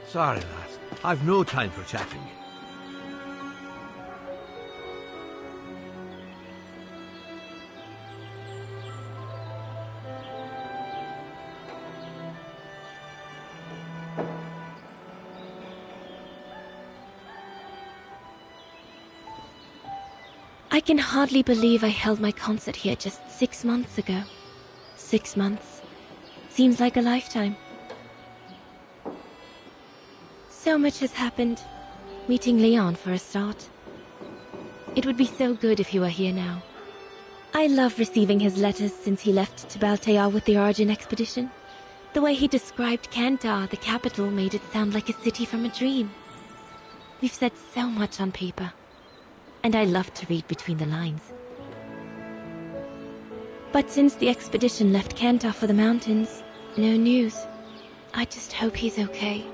Sorry, lass. I've no time for chatting. I can hardly believe I held my concert here just 6 months ago. 6 months. Seems like a lifetime. So much has happened. Meeting Leon for a start. It would be so good if he were here now. I love receiving his letters since he left to Baltear with the Origin expedition. The way he described Kantar, the capital, made it sound like a city from a dream. We've said so much on paper. And I love to read between the lines. But since the expedition left Kantar for the mountains, no news. I just hope he's okay.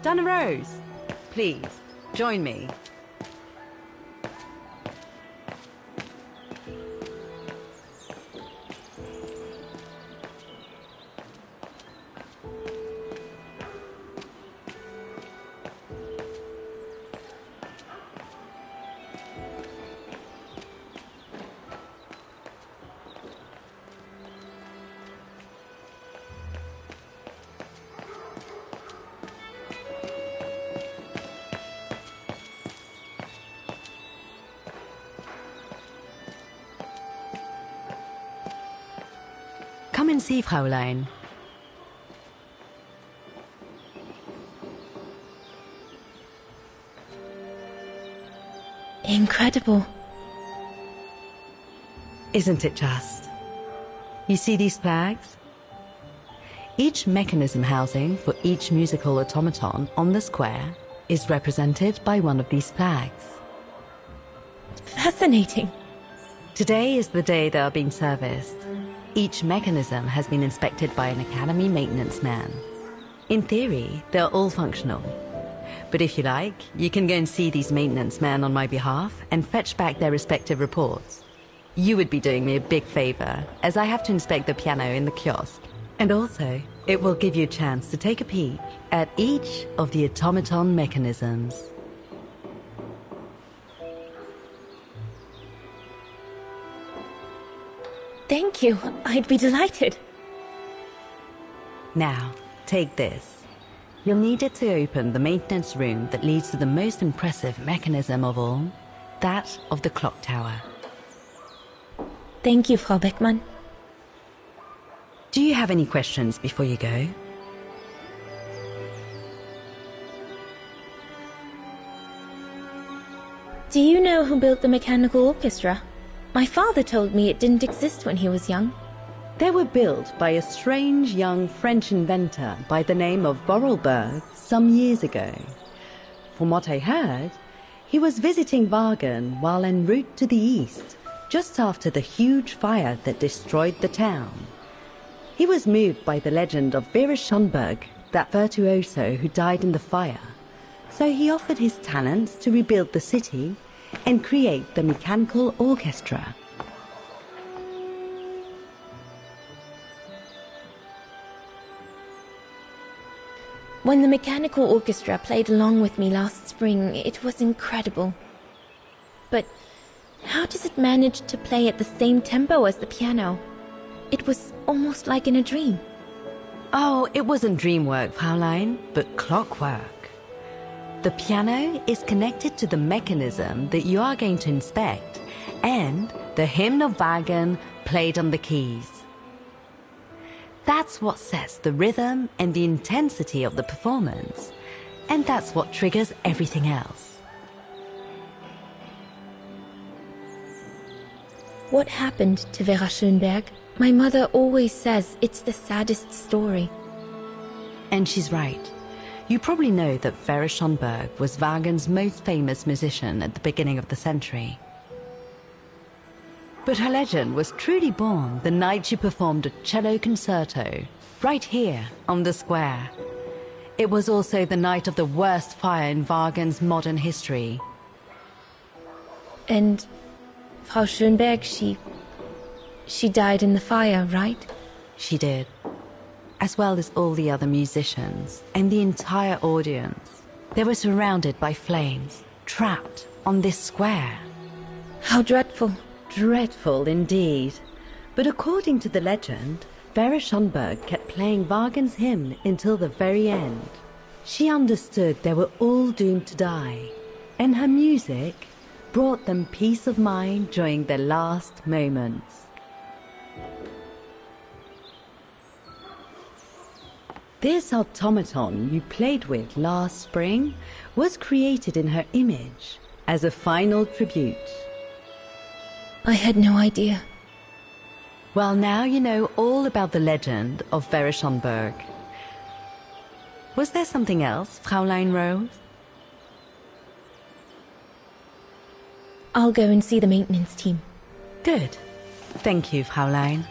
Donna Rose, please, join me. Come and see, Fräulein. Incredible. Isn't it just? You see these flags? Each mechanism housing for each musical automaton on the square is represented by one of these flags. Fascinating. Today is the day they are being serviced. Each mechanism has been inspected by an Academy maintenance man. In theory, they're all functional. But if you like, you can go and see these maintenance men on my behalf and fetch back their respective reports. You would be doing me a big favor, as I have to inspect the piano in the kiosk. And also, it will give you a chance to take a peek at each of the automaton mechanisms. Thank you. I'd be delighted. Now, take this. You'll need it to open the maintenance room that leads to the most impressive mechanism of all, that of the clock tower. Thank you, Frau Beckmann. Do you have any questions before you go? Do you know who built the mechanical orchestra? My father told me it didn't exist when he was young. They were built by a strange young French inventor by the name of Vorarlberg some years ago. From what I heard, he was visiting Wagen while en route to the east, just after the huge fire that destroyed the town. He was moved by the legend of Vera Schönberg, that virtuoso who died in the fire, so he offered his talents to rebuild the city and create the mechanical orchestra. When the mechanical orchestra played along with me last spring, it was incredible. But how does it manage to play at the same tempo as the piano? It was almost like in a dream. Oh, it wasn't dream work, Fraulein, but clockwork. The piano is connected to the mechanism that you are going to inspect, and the hymn of Wagen played on the keys. That's what sets the rhythm and the intensity of the performance, and that's what triggers everything else. What happened to Vera Schönberg? My mother always says it's the saddest story. And she's right. You probably know that Vera Schönberg was Wagen's most famous musician at the beginning of the century. But her legend was truly born the night she performed a cello concerto, right here on the square. It was also the night of the worst fire in Wagen's modern history. And Frau Schönberg, she died in the fire, right? She did. As well as all the other musicians and the entire audience. They were surrounded by flames, trapped on this square. How dreadful. Dreadful indeed. But according to the legend, Vera Schönberg kept playing Wagen's hymn until the very end. She understood they were all doomed to die, and her music brought them peace of mind during their last moments. This automaton you played with last spring was created in her image as a final tribute. I had no idea. Well, now you know all about the legend of Vera Schönberg. Was there something else, Fraulein Rose? I'll go and see the maintenance team. Good. Thank you, Fraulein.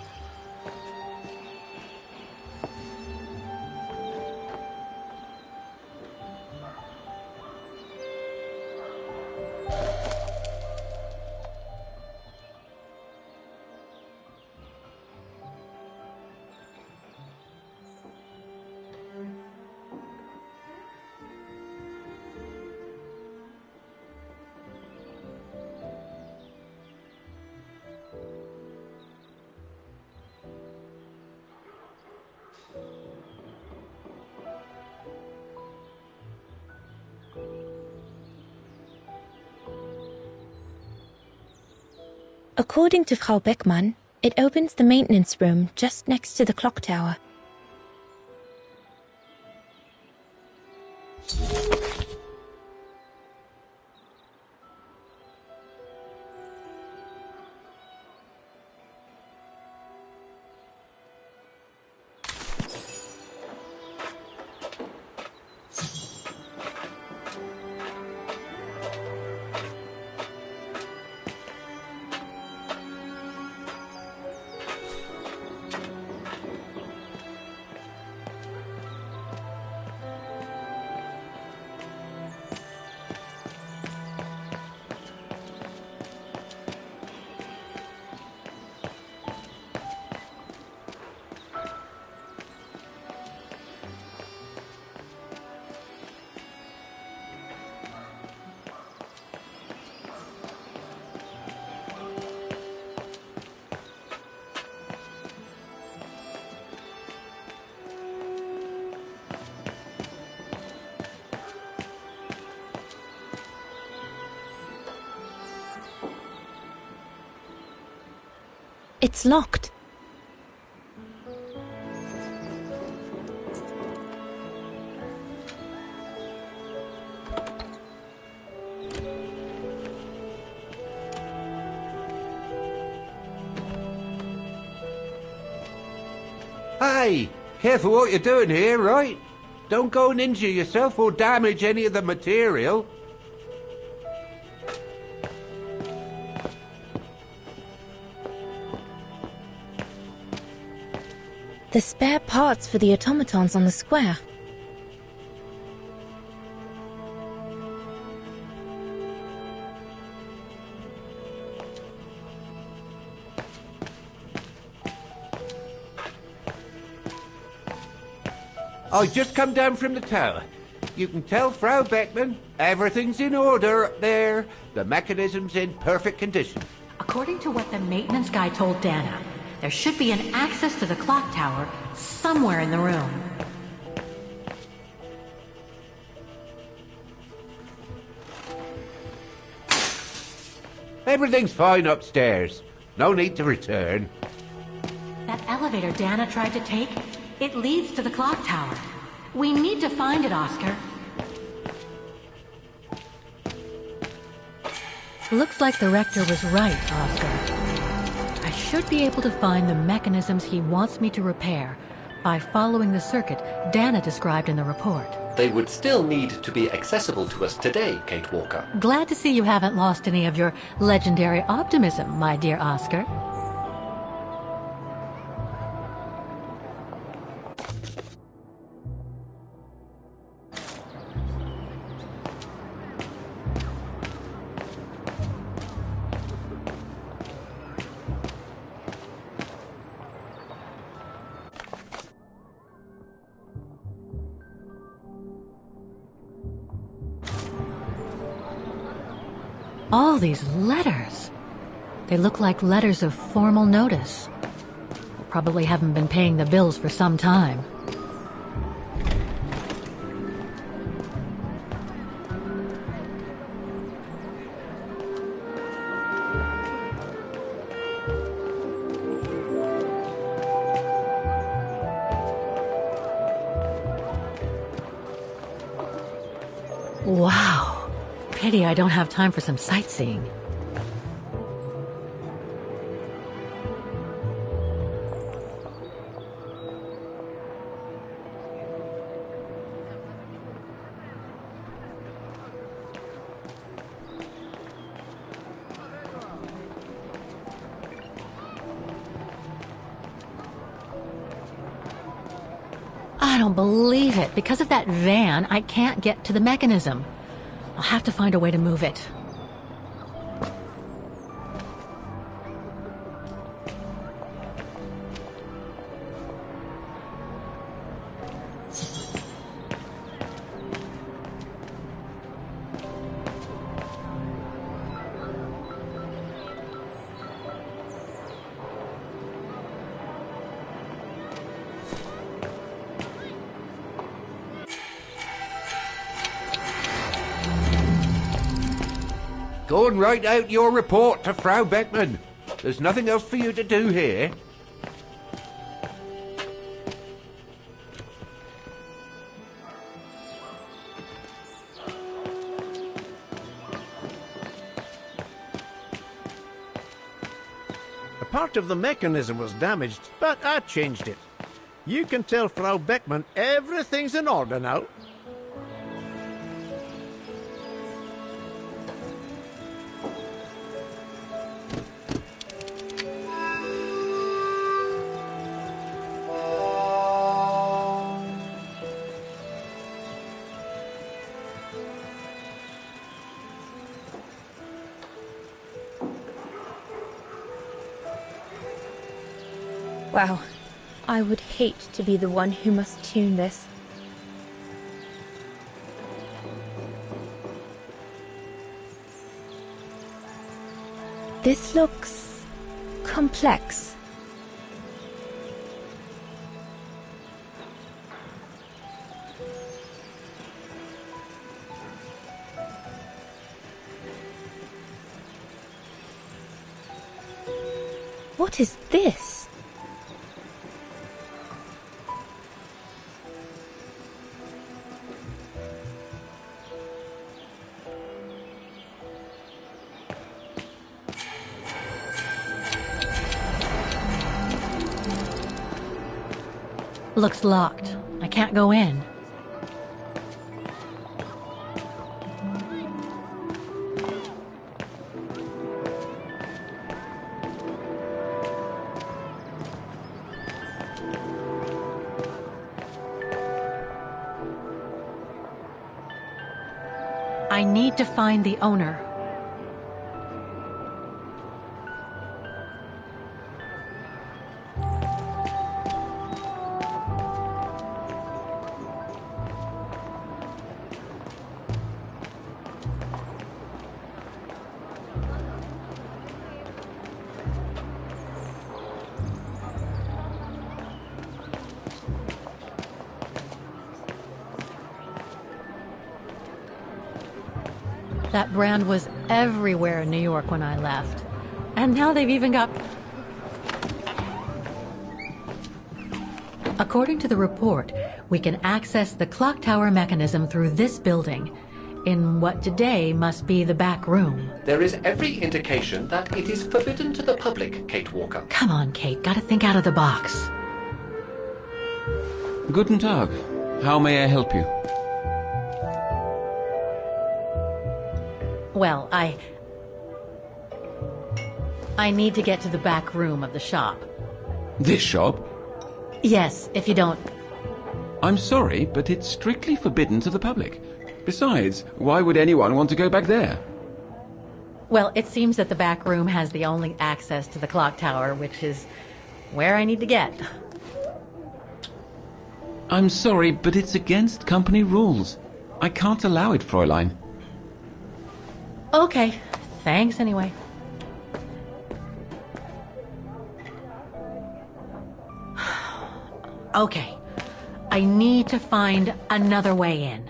According to Frau Beckmann, it opens the maintenance room just next to the clock tower. It's locked. Hey, careful what you're doing here, right? Don't go and injure yourself or damage any of the material. The spare parts for the automatons on the square. I just come down from the tower. You can tell Frau Beckmann everything's in order up there. The mechanism's in perfect condition. According to what the maintenance guy told Dana, There should be an access to the clock tower somewhere in the room. Everything's fine upstairs. No need to return. That elevator Dana tried to take, it leads to the clock tower. We need to find it, Oscar. Looks like the Rector was right, Oscar. I should be able to find the mechanisms he wants me to repair by following the circuit Dana described in the report. They would still need to be accessible to us today, Kate Walker. Glad to see you haven't lost any of your legendary optimism, my dear Oscar. All these letters. They look like letters of formal notice. Probably haven't been paying the bills for some time. Wow. Pity I don't have time for some sightseeing. I don't believe it. Because of that van, I can't get to the mechanism. I'll have to find a way to move it. Go and write out your report to Frau Beckman. There's nothing else for you to do here. A part of the mechanism was damaged, but I changed it. You can tell Frau Beckman everything's in order now. Wow. I would hate to be the one who must tune this. This looks complex. What is this? Looks locked. I can't go in. I need to find the owner. That brand was everywhere in New York when I left. And now they've even got... According to the report, we can access the clock tower mechanism through this building, in what today must be the back room. There is every indication that it is forbidden to the public, Kate Walker. Come on, Kate, gotta think out of the box. Guten Tag. How may I help you? Well, I need to get to the back room of the shop. This shop? Yes, if you don't... I'm sorry, but it's strictly forbidden to the public. Besides, why would anyone want to go back there? Well, it seems that the back room has the only access to the clock tower, which is where I need to get. I'm sorry, but it's against company rules. I can't allow it, Fräulein. Okay, thanks anyway. Okay, I need to find another way in.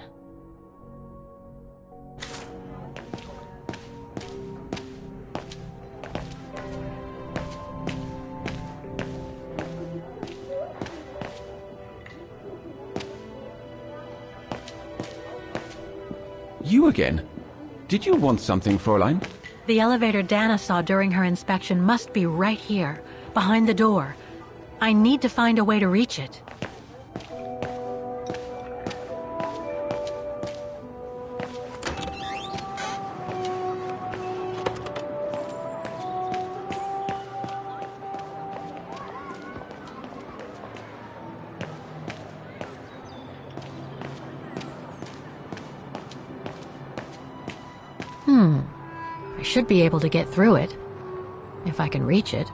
You again? Did you want something, Fräulein? The elevator Dana saw during her inspection must be right here, behind the door. I need to find a way to reach it. I should be able to get through it, if I can reach it.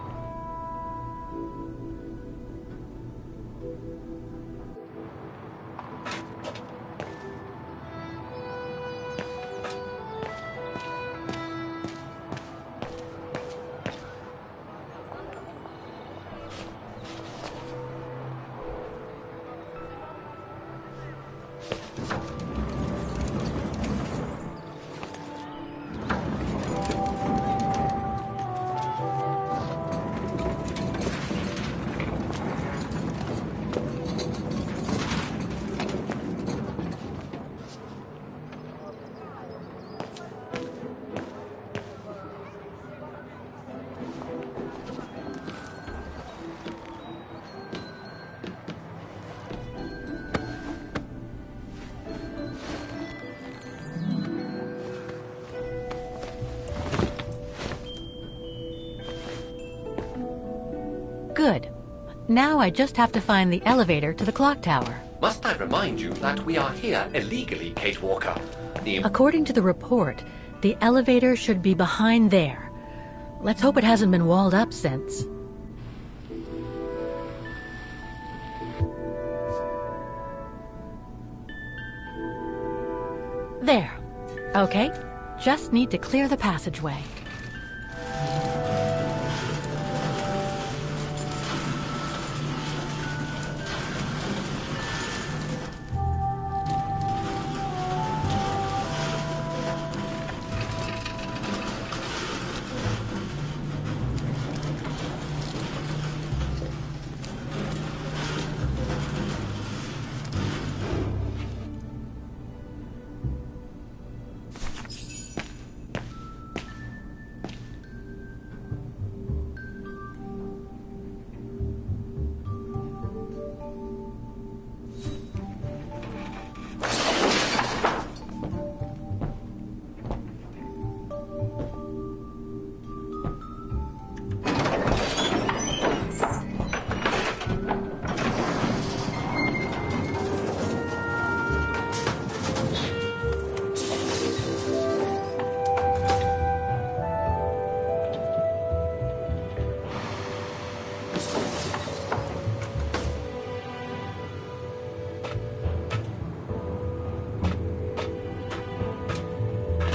Good. Now I just have to find the elevator to the clock tower. Must I remind you that we are here illegally, Kate Walker? According to the report, the elevator should be behind there. Let's hope it hasn't been walled up since. There. Okay. Just need to clear the passageway.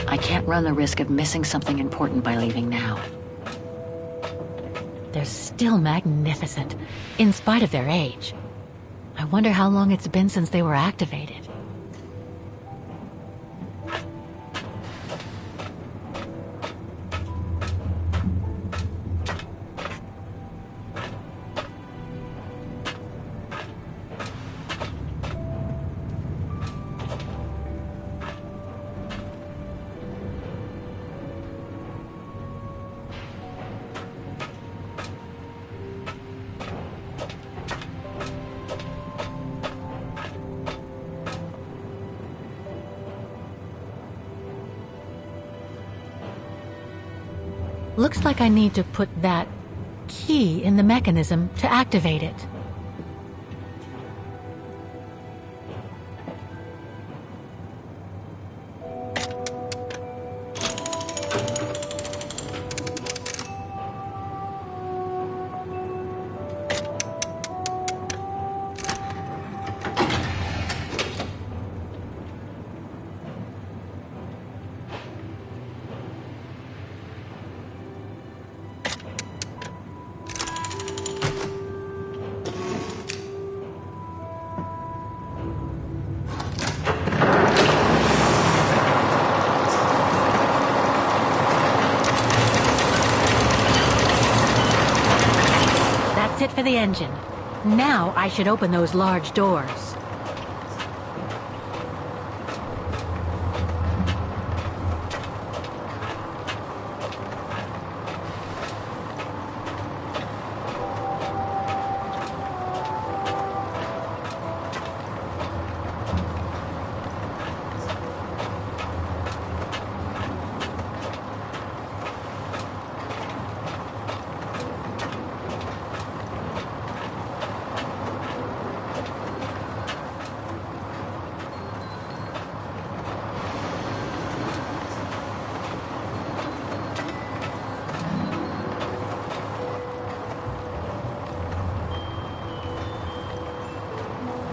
I can't run the risk of missing something important by leaving now. They're still magnificent, in spite of their age. I wonder how long it's been since they were activated. Looks like I need to put that key in the mechanism to activate it. That's it for the engine. Now I should open those large doors.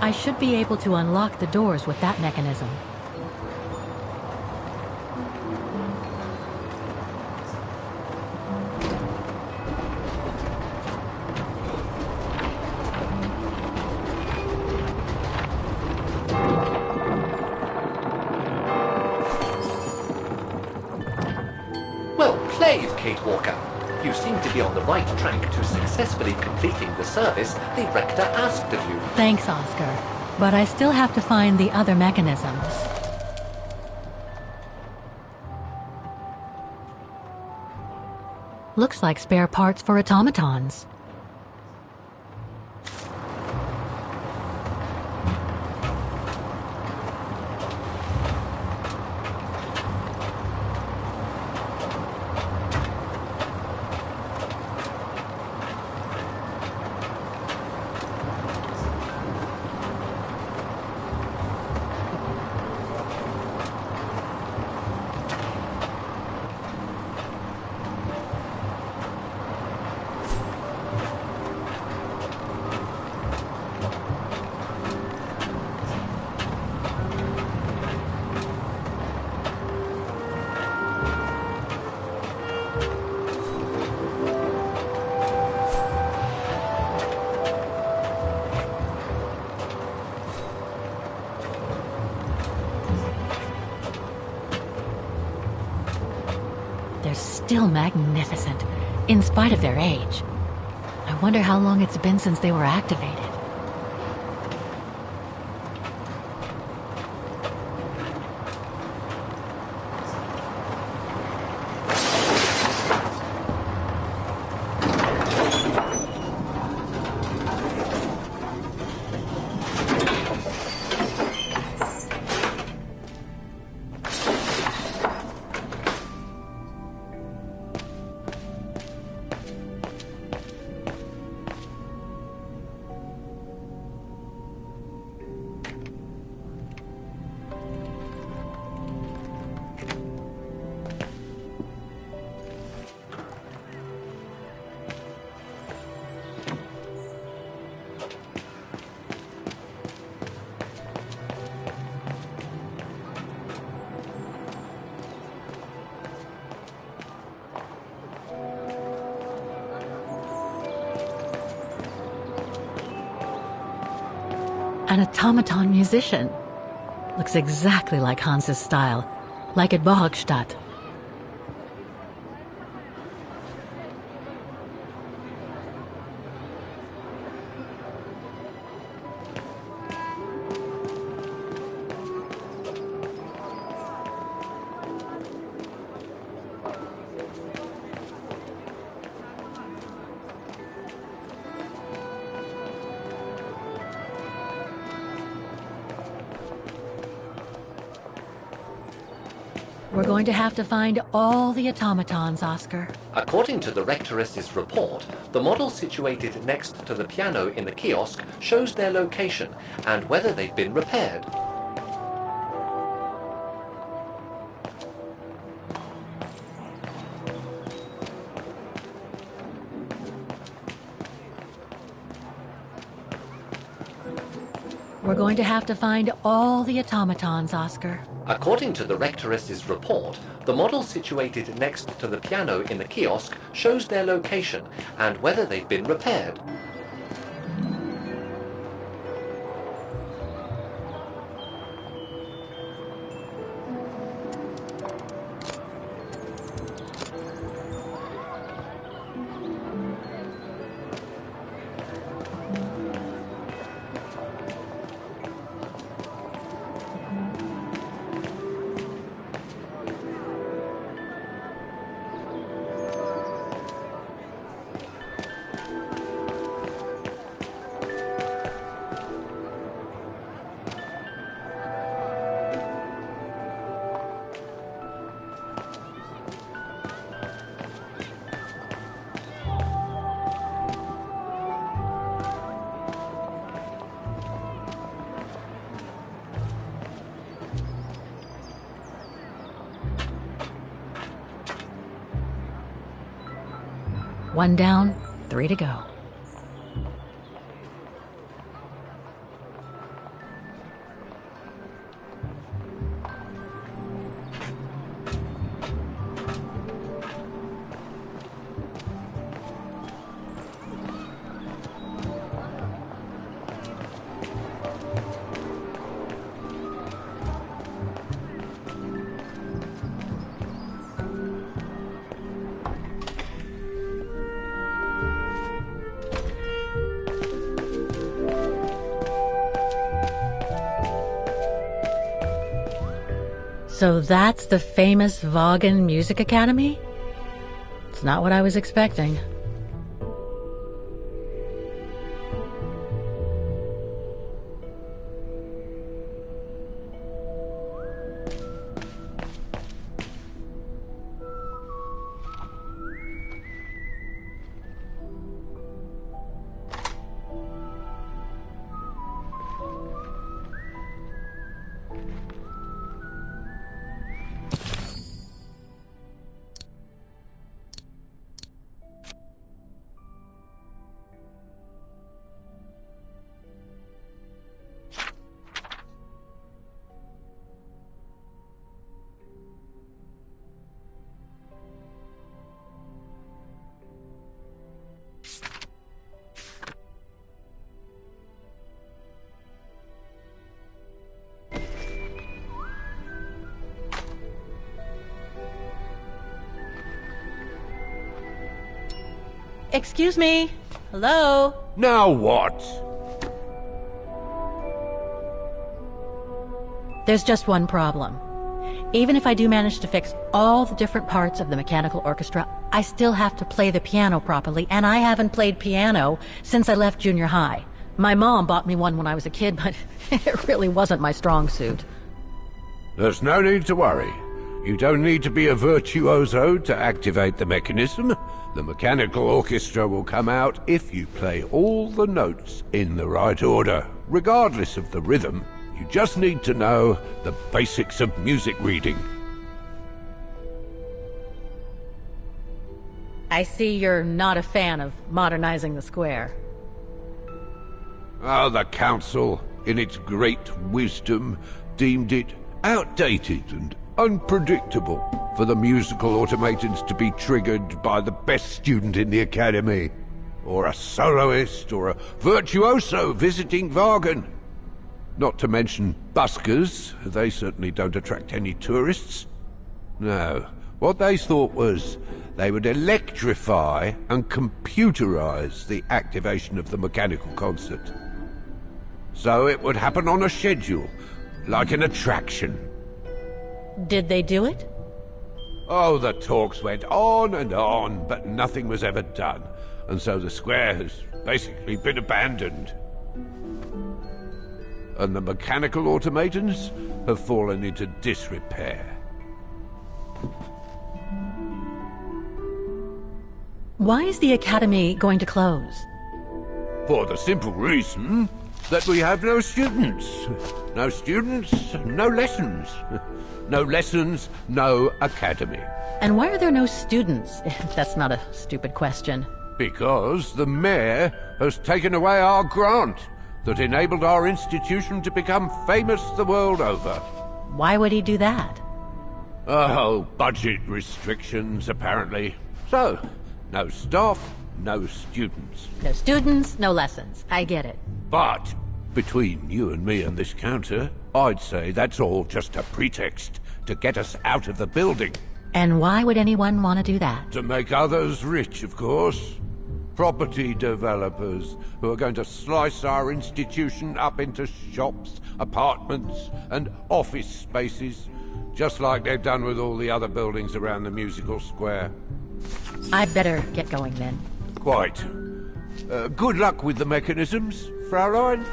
I should be able to unlock the doors with that mechanism. Well played, Kate Walker. You seem to be on the right track to successfully completing the service the Rector asked of you. Thanks, Oscar. But I still have to find the other mechanisms. Looks like spare parts for automatons. They're still magnificent, in spite of their age. I wonder how long it's been since they were activated. An automaton musician. Looks exactly like Hans's style, like at Bohogstadt. We're going to have to find all the automatons, Oscar. According to the Rectoress's report, the model situated next to the piano in the kiosk shows their location and whether they've been repaired. We're going to have to find all the automatons, Oscar. According to the Rectoress's report, the model situated next to the piano in the kiosk shows their location and whether they've been repaired. One down, 3 to go. So that's the famous Vaughan Music Academy? It's not what I was expecting. Excuse me? Hello? Now what? There's just one problem. Even if I do manage to fix all the different parts of the mechanical orchestra, I still have to play the piano properly, and I haven't played piano since I left junior high. My mom bought me one when I was a kid, but it really wasn't my strong suit. There's no need to worry. You don't need to be a virtuoso to activate the mechanism. The mechanical orchestra will come out if you play all the notes in the right order. Regardless of the rhythm, you just need to know the basics of music reading. I see you're not a fan of modernizing the square. The council, in its great wisdom, deemed it outdated and unpredictable for the musical automatons to be triggered by the best student in the academy, or a soloist, or a virtuoso visiting Vaughan. Not to mention buskers, they certainly don't attract any tourists. No, what they thought was they would electrify and computerize the activation of the mechanical concert. So it would happen on a schedule, like an attraction. Did they do it? Oh, the talks went on, but nothing was ever done, and so the square has basically been abandoned. And the mechanical automatons have fallen into disrepair. Why is the Academy going to close? For the simple reason that we have no students. No students, no lessons. No lessons, no academy. And why are there no students? That's not a stupid question. Because the mayor has taken away our grant that enabled our institution to become famous the world over. Why would he do that? Oh, budget restrictions, apparently. So, no staff, no students. No students, no lessons. I get it. But, between you and me and this counter, I'd say that's all just a pretext to get us out of the building. And why would anyone want to do that? To make others rich, of course. Property developers who are going to slice our institution up into shops, apartments, and office spaces, just like they've done with all the other buildings around the musical square. I'd better get going then. Quite. Good luck with the mechanisms, Fraulein.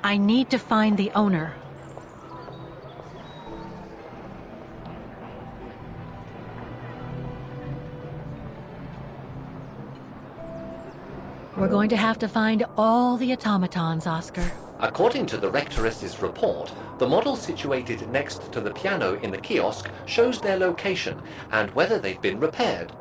I need to find the owner. We're going to have to find all the automatons, Oscar. According to the Rectoress's report, the model situated next to the piano in the kiosk shows their location and whether they've been repaired.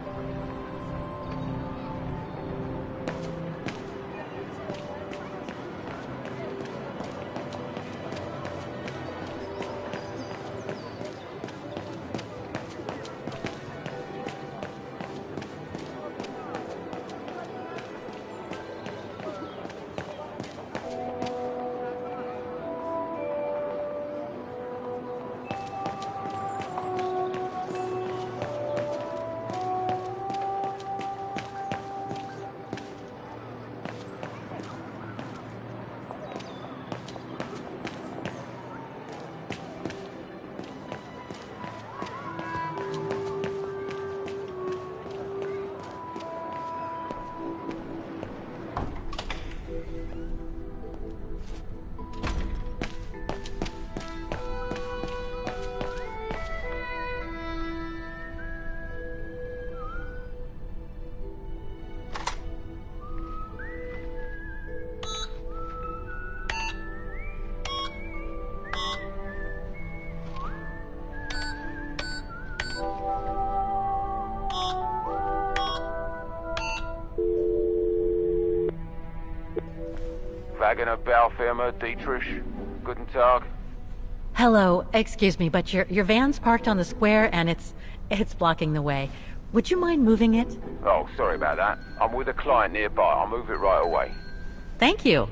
Wagner Baufirma, Dietrich. Guten Tag. Hello, excuse me, but your van's parked on the square and it's blocking the way. Would you mind moving it? Oh, sorry about that. I'm with a client nearby. I'll move it right away. Thank you.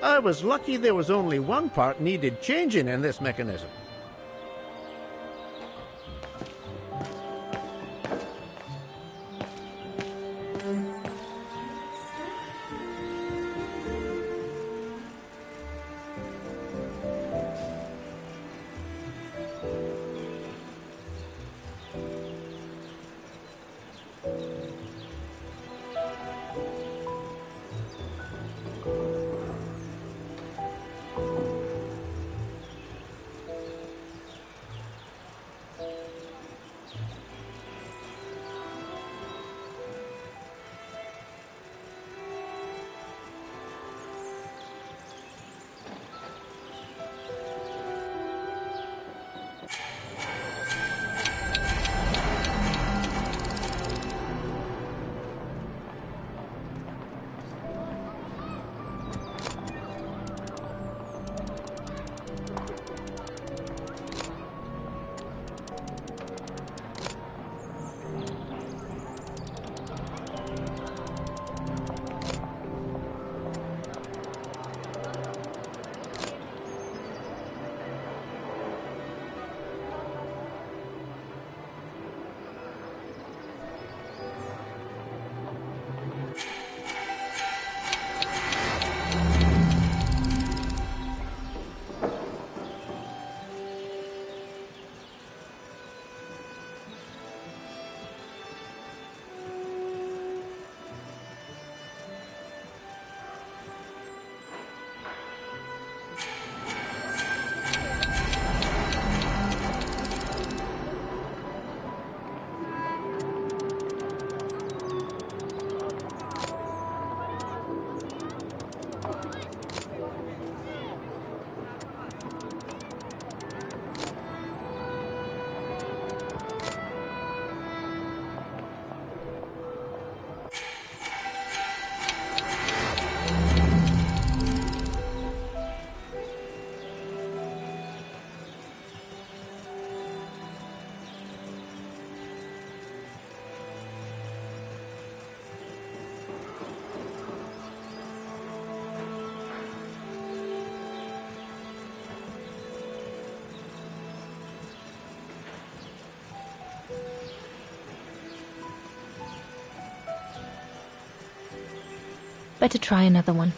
I was lucky there was only one part needed changing in this mechanism. Better try another one.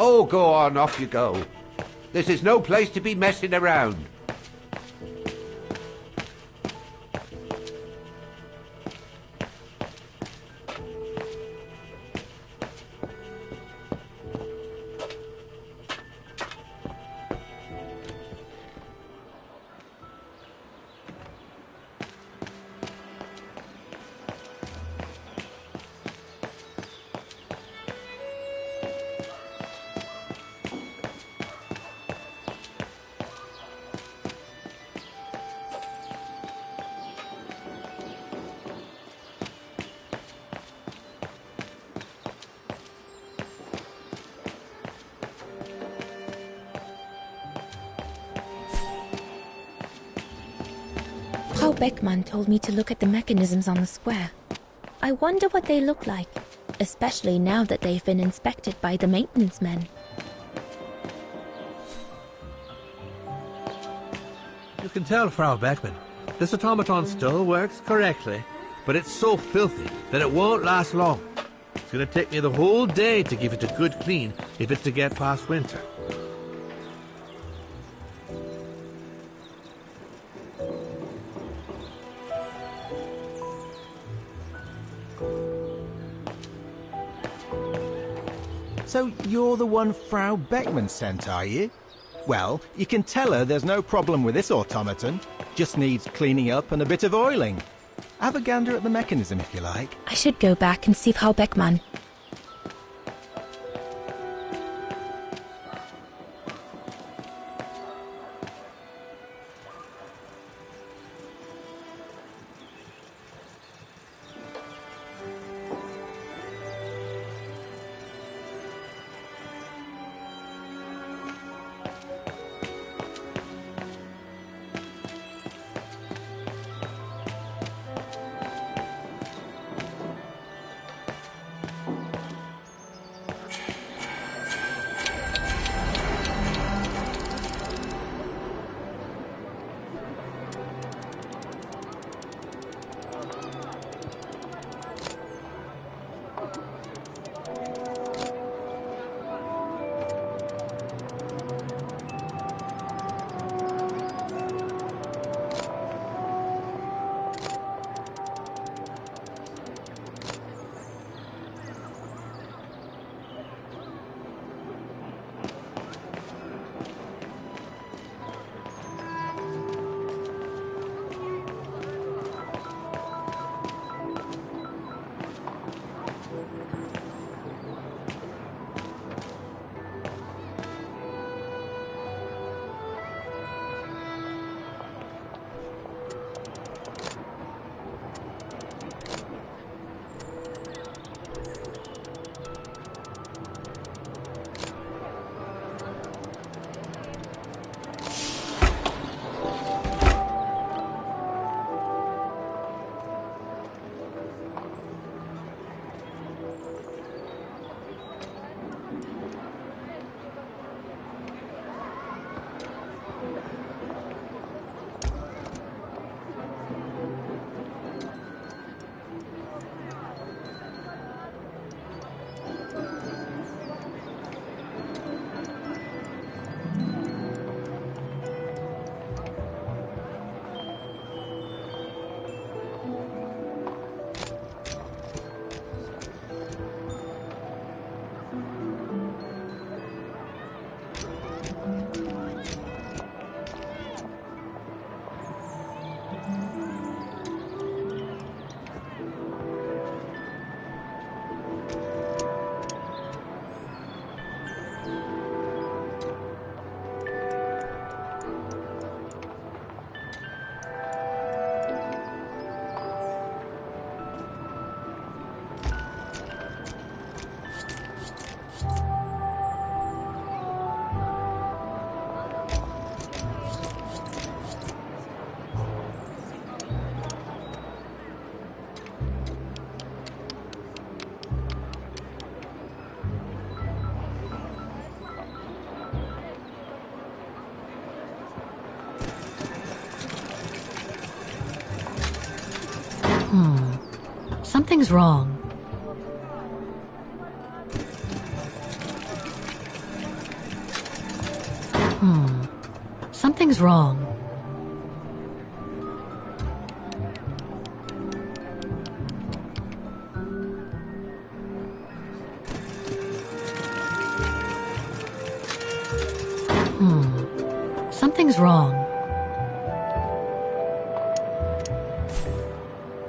Oh, go on, off you go. This is no place to be messing around. Frau Beckmann told me to look at the mechanisms on the square. I wonder what they look like, especially now that they've been inspected by the maintenance men. You can tell, Frau Beckmann, this automaton still works correctly, but it's so filthy that it won't last long. It's going to take me the whole day to give it a good clean if it's to get past winter. So you're the one Frau Beckmann sent, are you? Well, you can tell her there's no problem with this automaton. Just needs cleaning up and a bit of oiling. Have a gander at the mechanism if you like. I should go back and see Frau Beckmann. Something's wrong. Something's wrong. Something's wrong.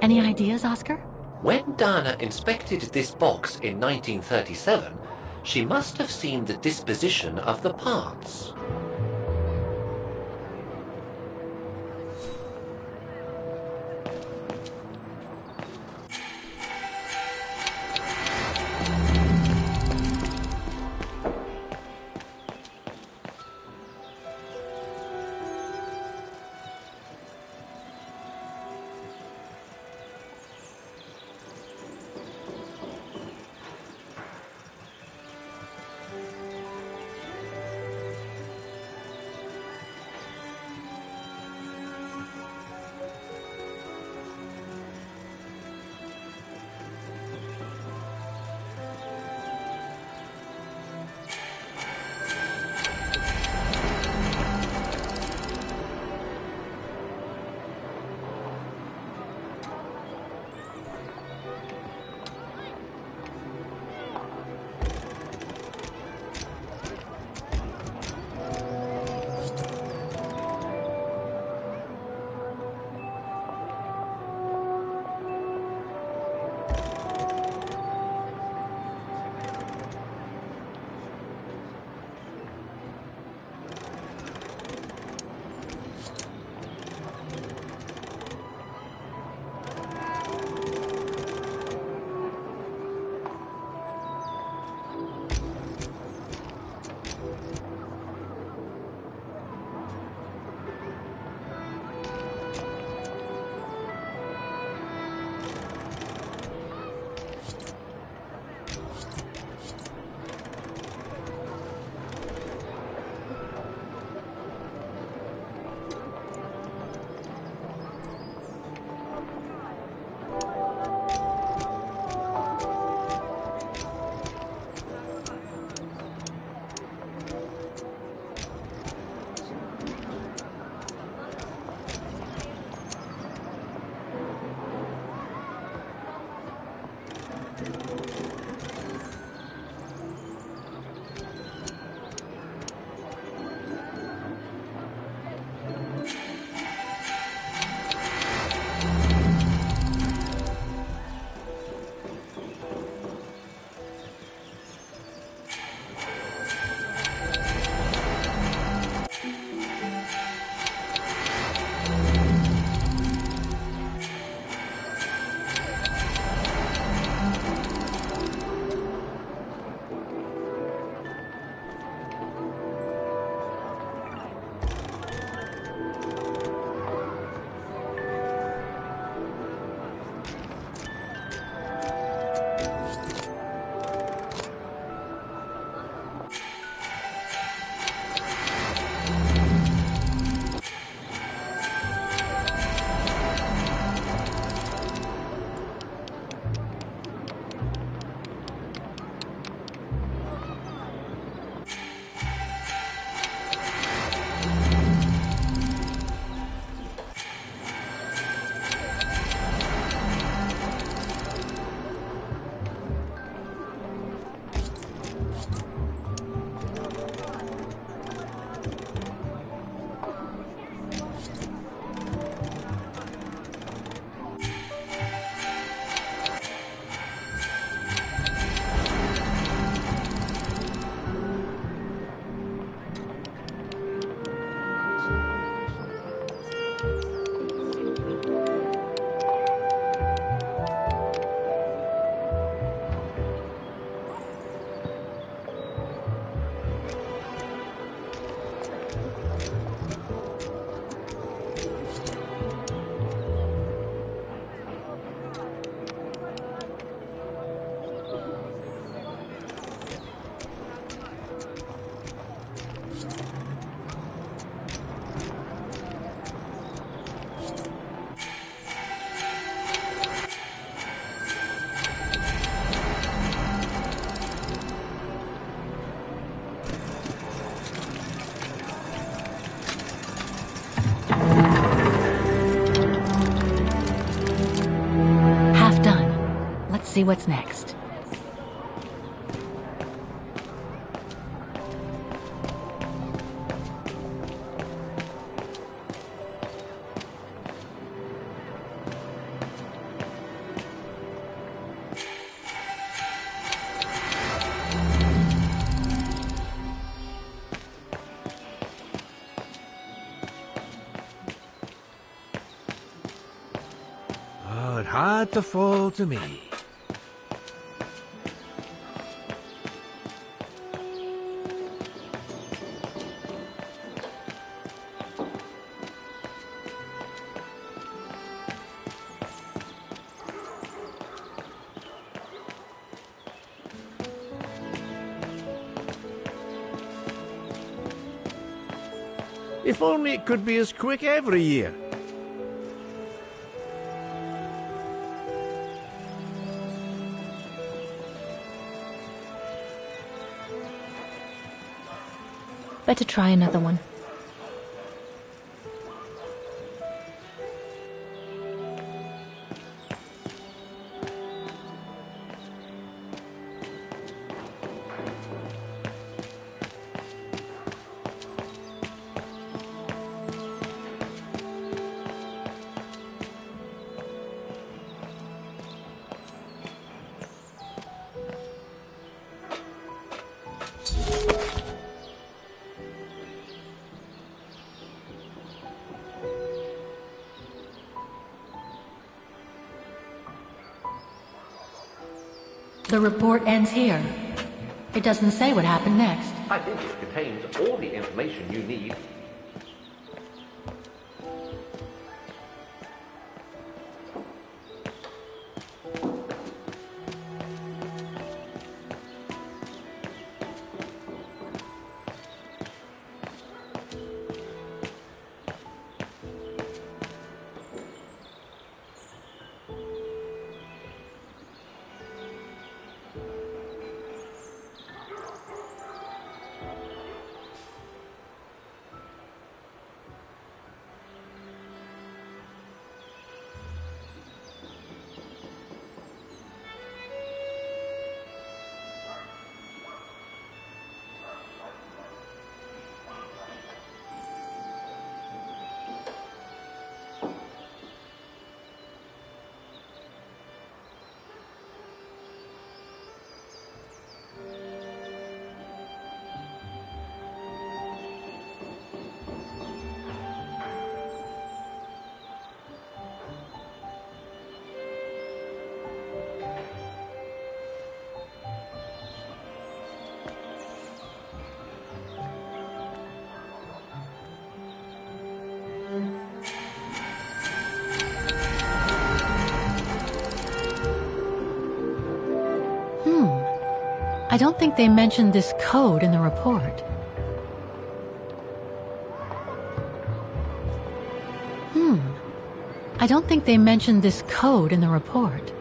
Any ideas, Oscar? When Diana inspected this box in 1937, she must have seen the disposition of the parts. see what's next. Oh, it had to fall to me. If only it could be as quick every year. Better try another one. The report ends here. It doesn't say what happened next. I think it contains all the information you need. I don't think they mentioned this code in the report. I don't think they mentioned this code in the report.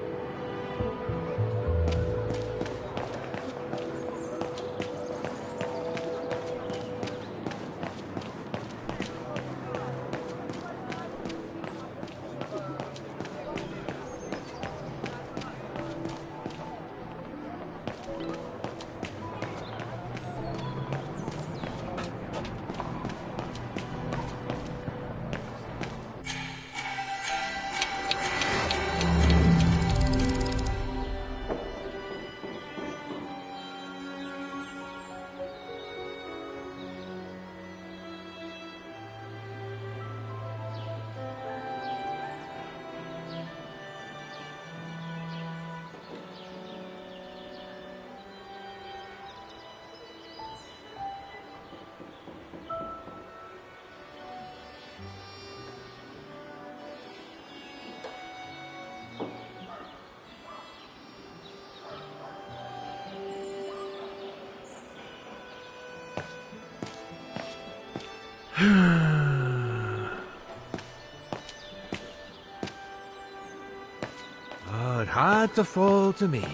Oh, it had to fall to me.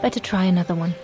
Better try another one.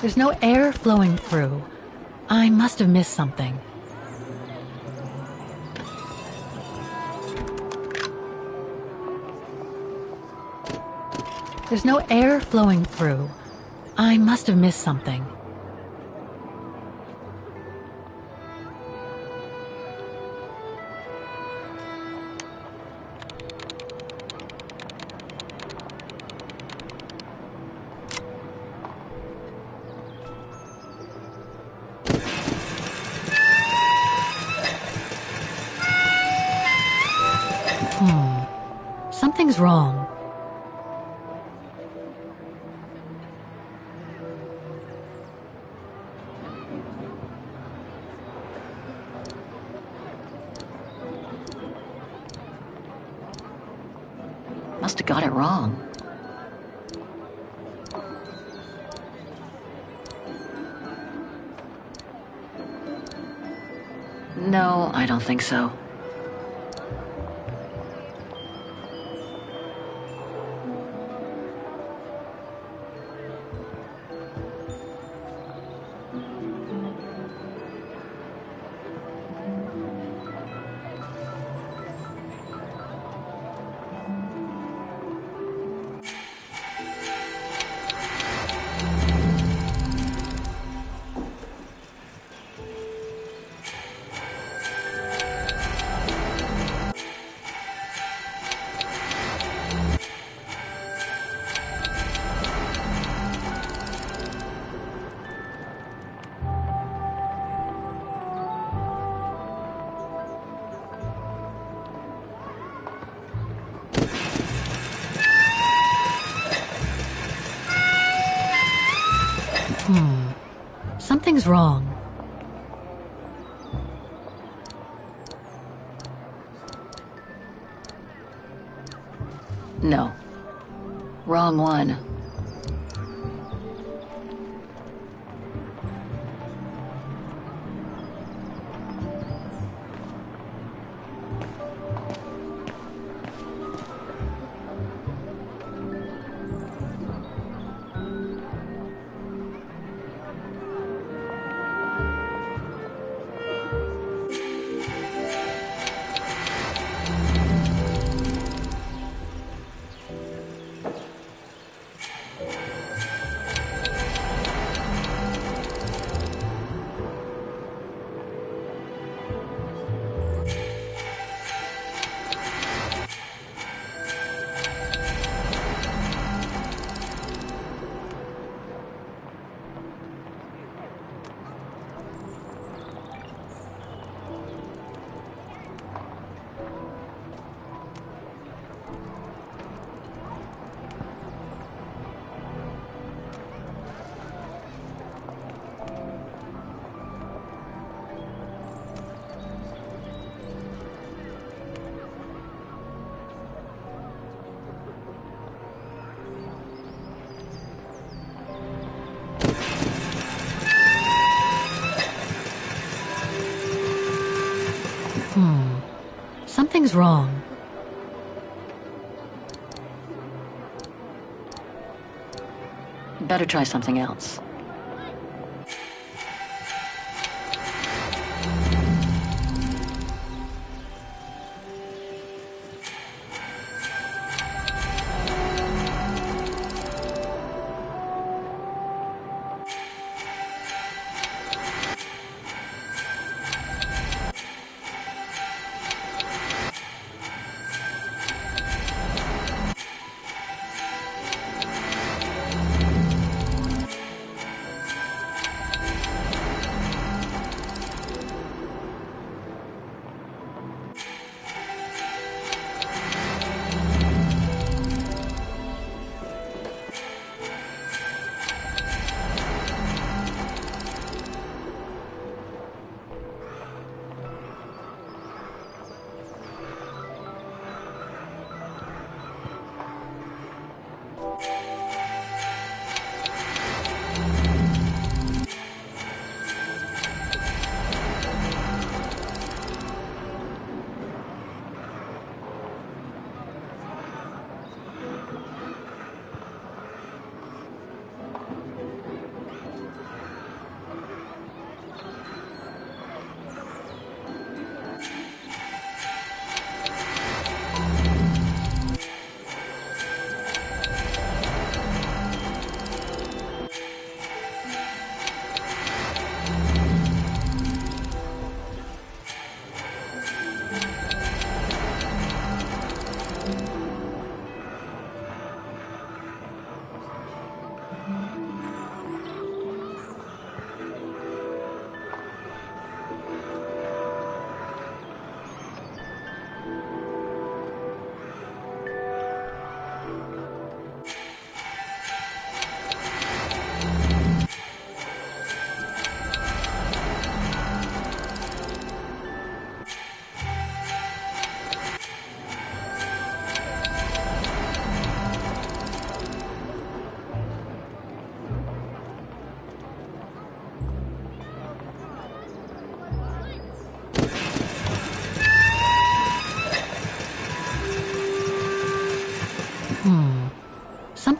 There's no air flowing through. I must have missed something. There's no air flowing through. I must have missed something. Something's wrong. Must have got it wrong. No, I don't think so. Something's wrong. No. Wrong one. Something's wrong. Better try something else.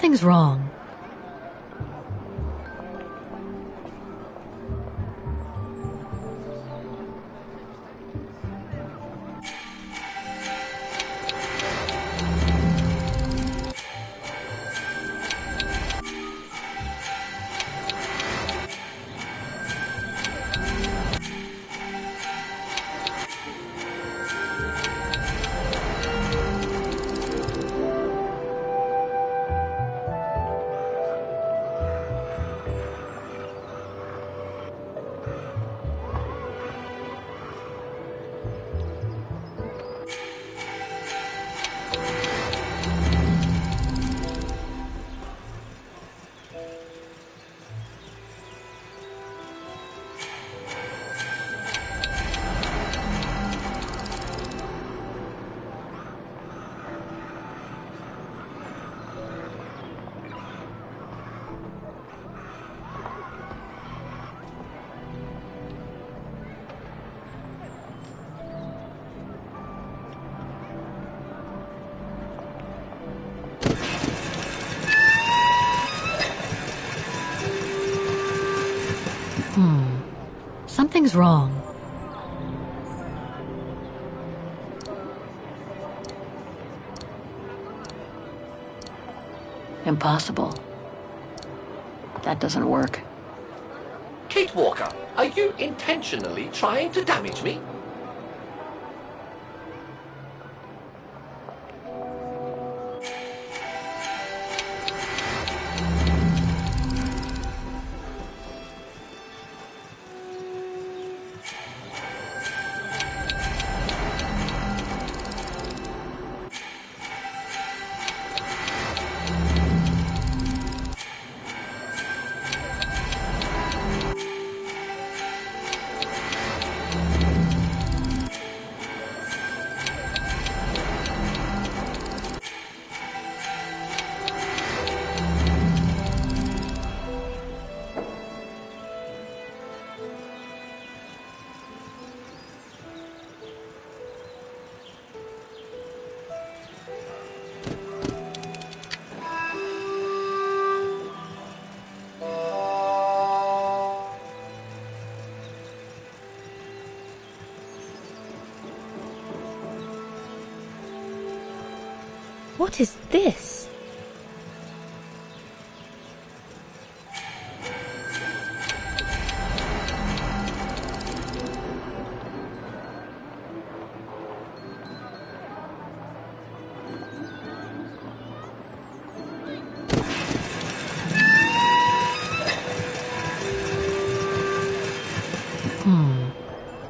Something's wrong. Something's wrong. Impossible. That doesn't work. Kate Walker, are you intentionally trying to damage me? What is this?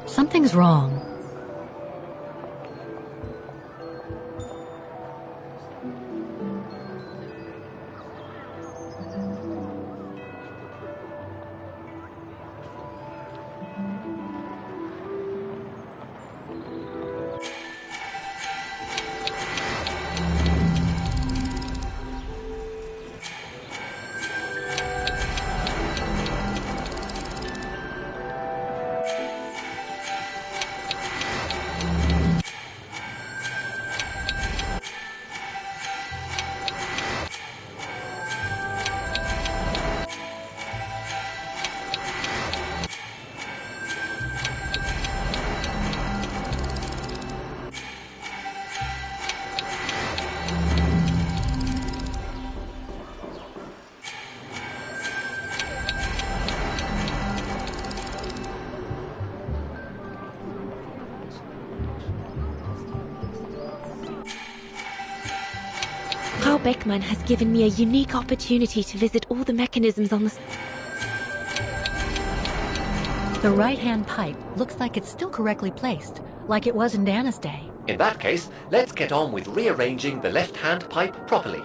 Something's wrong. Frau Beckmann has given me a unique opportunity to visit all the mechanisms on the... The right-hand pipe looks like it's still correctly placed, like it was in Dana's day. In that case, let's get on with rearranging the left-hand pipe properly.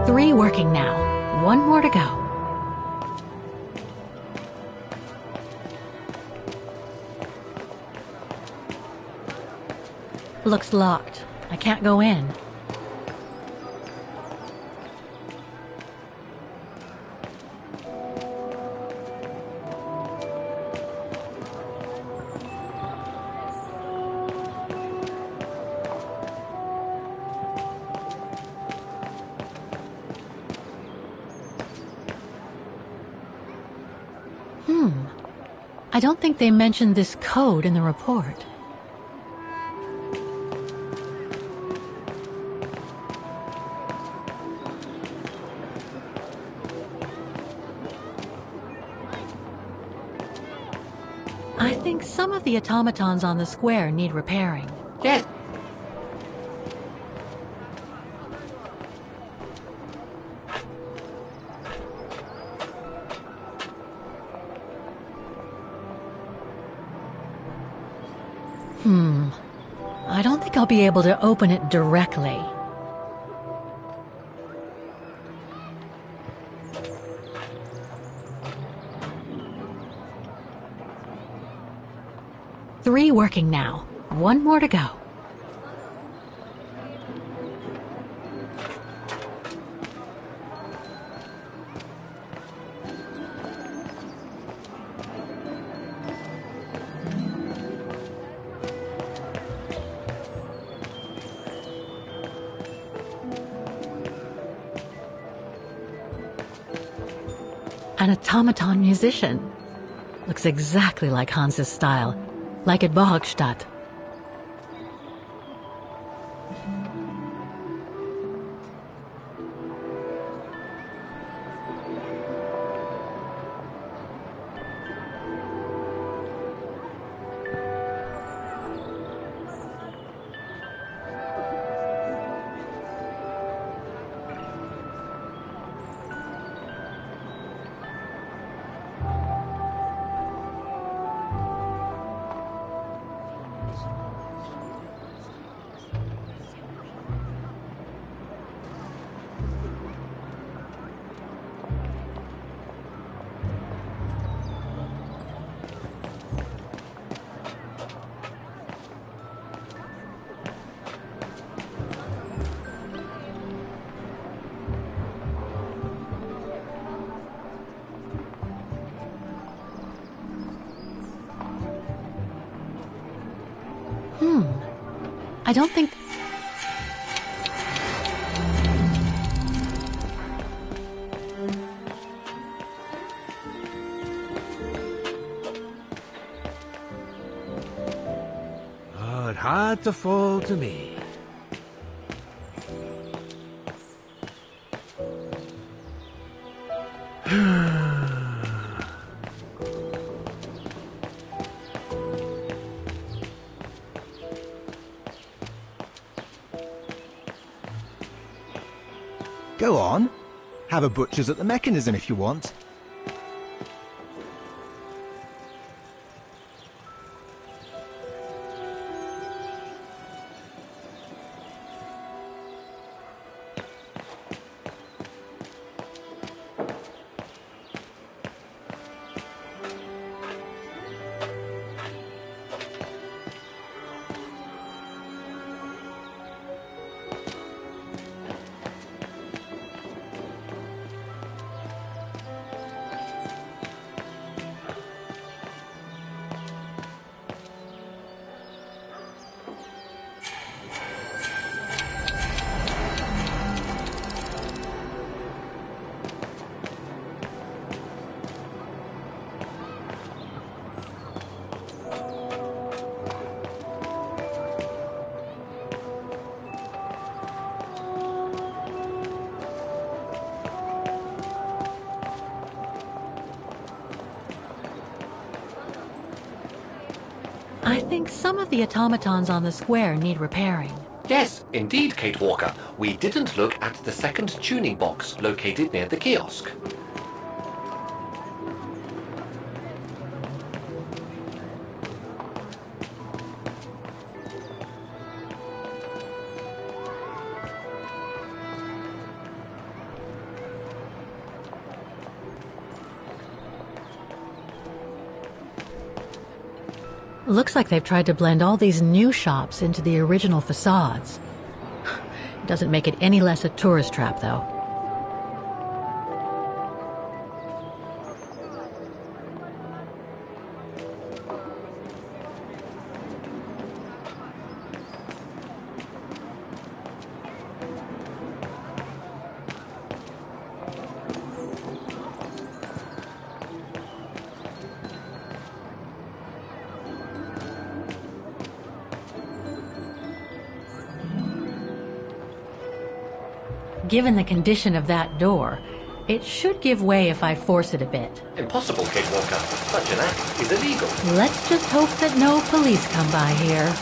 3 working now. 1 more to go. Looks locked. I can't go in. I don't think they mentioned this code in the report. I think some of the automatons on the square need repairing. Yes. I don't think I'll be able to open it directly. Three working now. 1 more to go. An automaton musician. Looks exactly like Hans's style, like at Bohogstadt. I don't think... Oh, it had to fall to me. Go on. Have a butcher's at the mechanism if you want. I think some of the automatons on the square need repairing. Yes, indeed, Kate Walker. We didn't look at the second tuning box located near the kiosk. Looks like they've tried to blend all these new shops into the original facades. Doesn't make it any less a tourist trap, though. Given the condition of that door, it should give way if I force it a bit. Impossible, Kate Walker. Such an act is illegal. Let's just hope that no police come by here.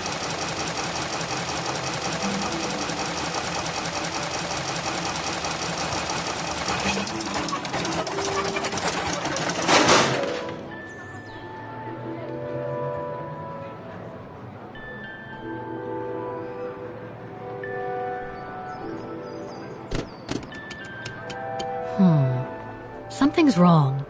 Something's wrong.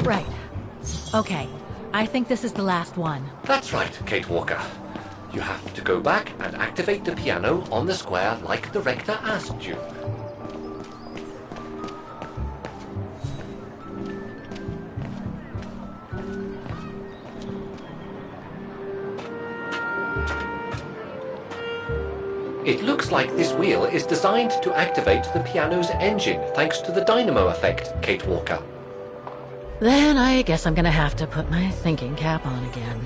Right. Okay. I think this is the last one. That's right, Kate Walker. You have to go back and activate the piano on the square like the rector asked you. It looks like this wheel is designed to activate the piano's engine thanks to the dynamo effect, Kate Walker. Then I guess I'm gonna have to put my thinking cap on again.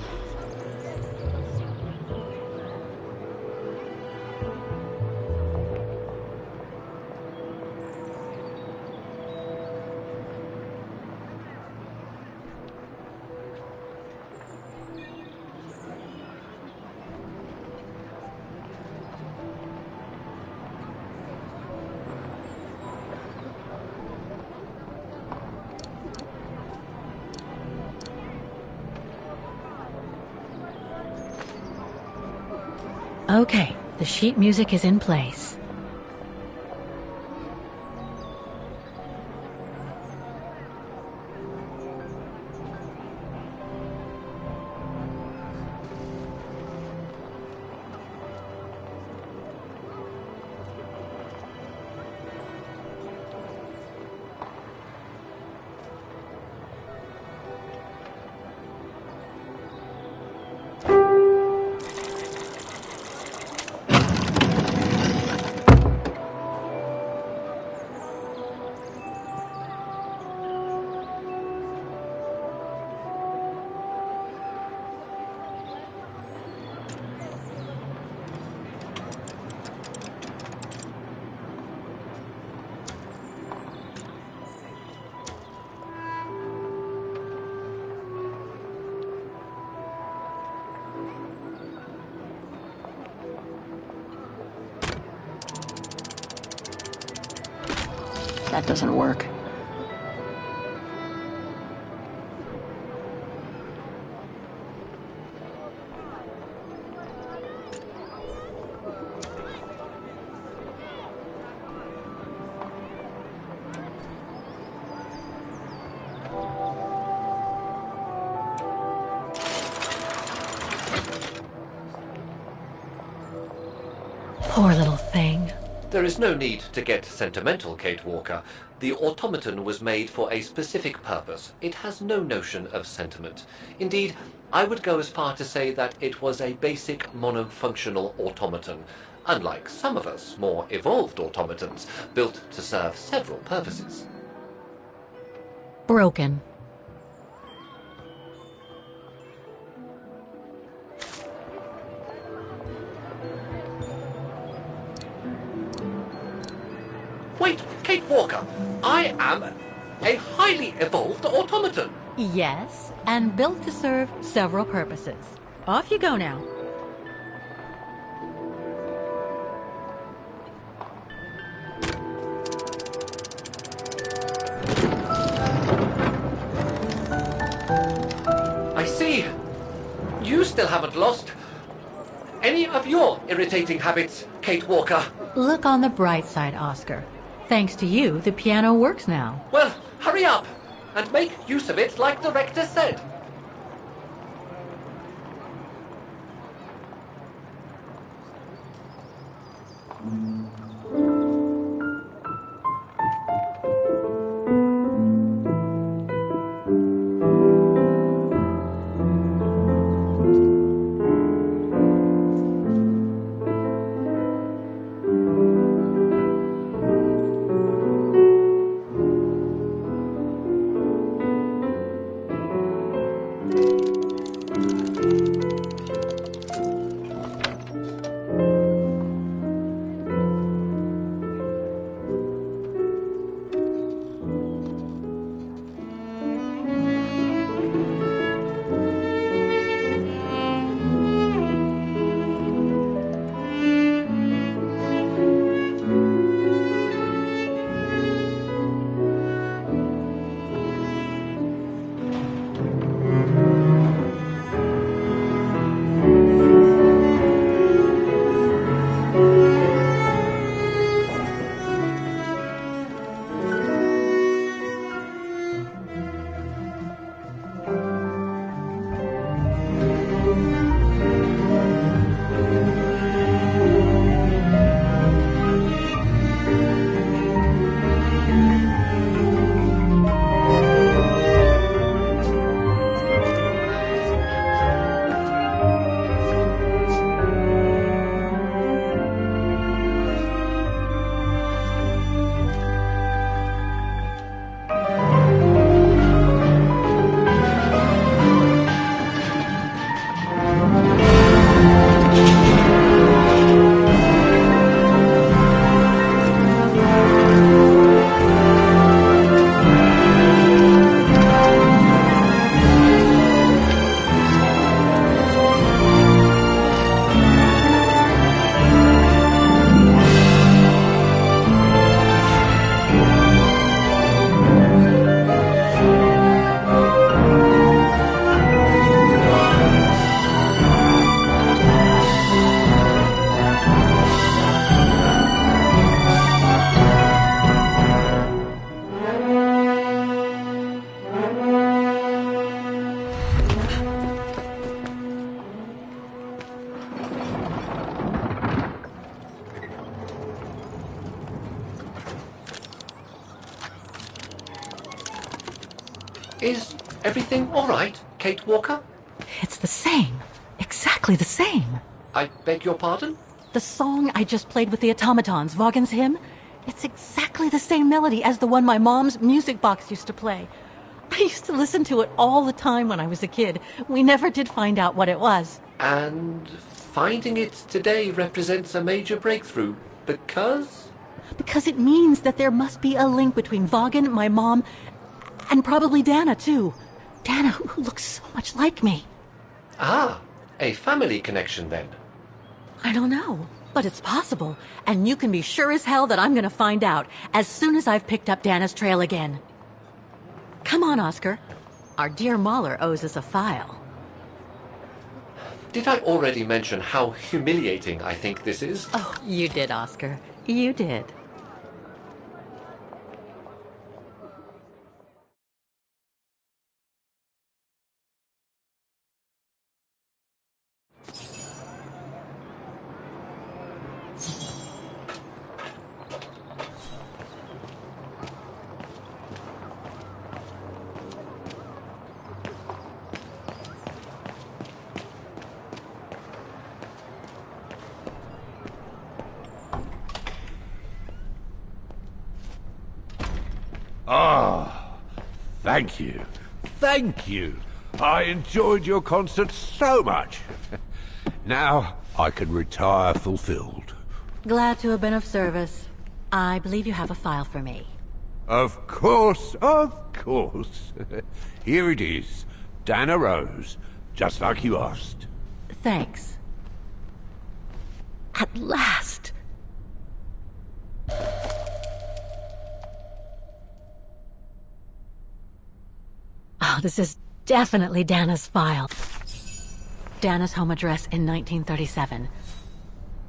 Okay, the sheet music is in place. That doesn't work. Poor little thing. There is no need to get sentimental, Kate Walker. The automaton was made for a specific purpose. It has no notion of sentiment. Indeed, I would go as far to say that it was a basic monofunctional automaton, unlike some of us more evolved automatons, built to serve several purposes. Broken. Wait, Kate Walker, I am a highly evolved automaton. Yes, and built to serve several purposes. Off you go now. I see. You still haven't lost any of your irritating habits, Kate Walker. Look on the bright side, Oscar. Thanks to you, the piano works now. Well, hurry up and make use of it like the rector said. Is everything all right, Kate Walker? It's the same. Exactly the same. I beg your pardon? The song I just played with the automatons, Vaughan's hymn, it's exactly the same melody as the one my mom's music box used to play. I used to listen to it all the time when I was a kid. We never did find out what it was. And finding it today represents a major breakthrough, because? Because it means that there must be a link between Vaughan, my mom, and probably Dana, too. Dana, who looks so much like me. Ah, a family connection, then. I don't know, but it's possible. And you can be sure as hell that I'm going to find out as soon as I've picked up Dana's trail again. Come on, Oscar. Our dear Mahler owes us a file. Did I already mention how humiliating I think this is? Oh, you did, Oscar. You did. Ah, thank you. Thank you. I enjoyed your concert so much. Now I can retire fulfilled. Glad to have been of service. I believe you have a file for me. Of course, of course. Here it is. Dana Rose, just like you asked. Thanks. At last! Oh, this is definitely Dana's file. Dana's home address in 1937.